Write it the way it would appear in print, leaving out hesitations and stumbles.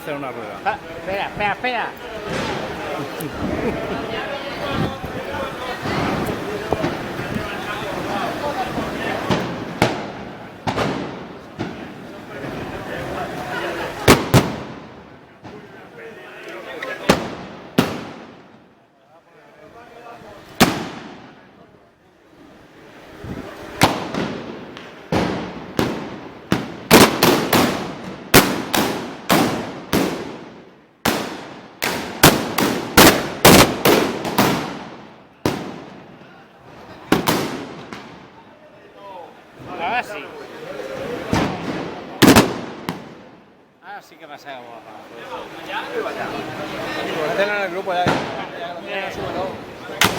hacer una rueda. Espera, espera, espera. Ahora sí. Ahora sí que me ha salido guapa.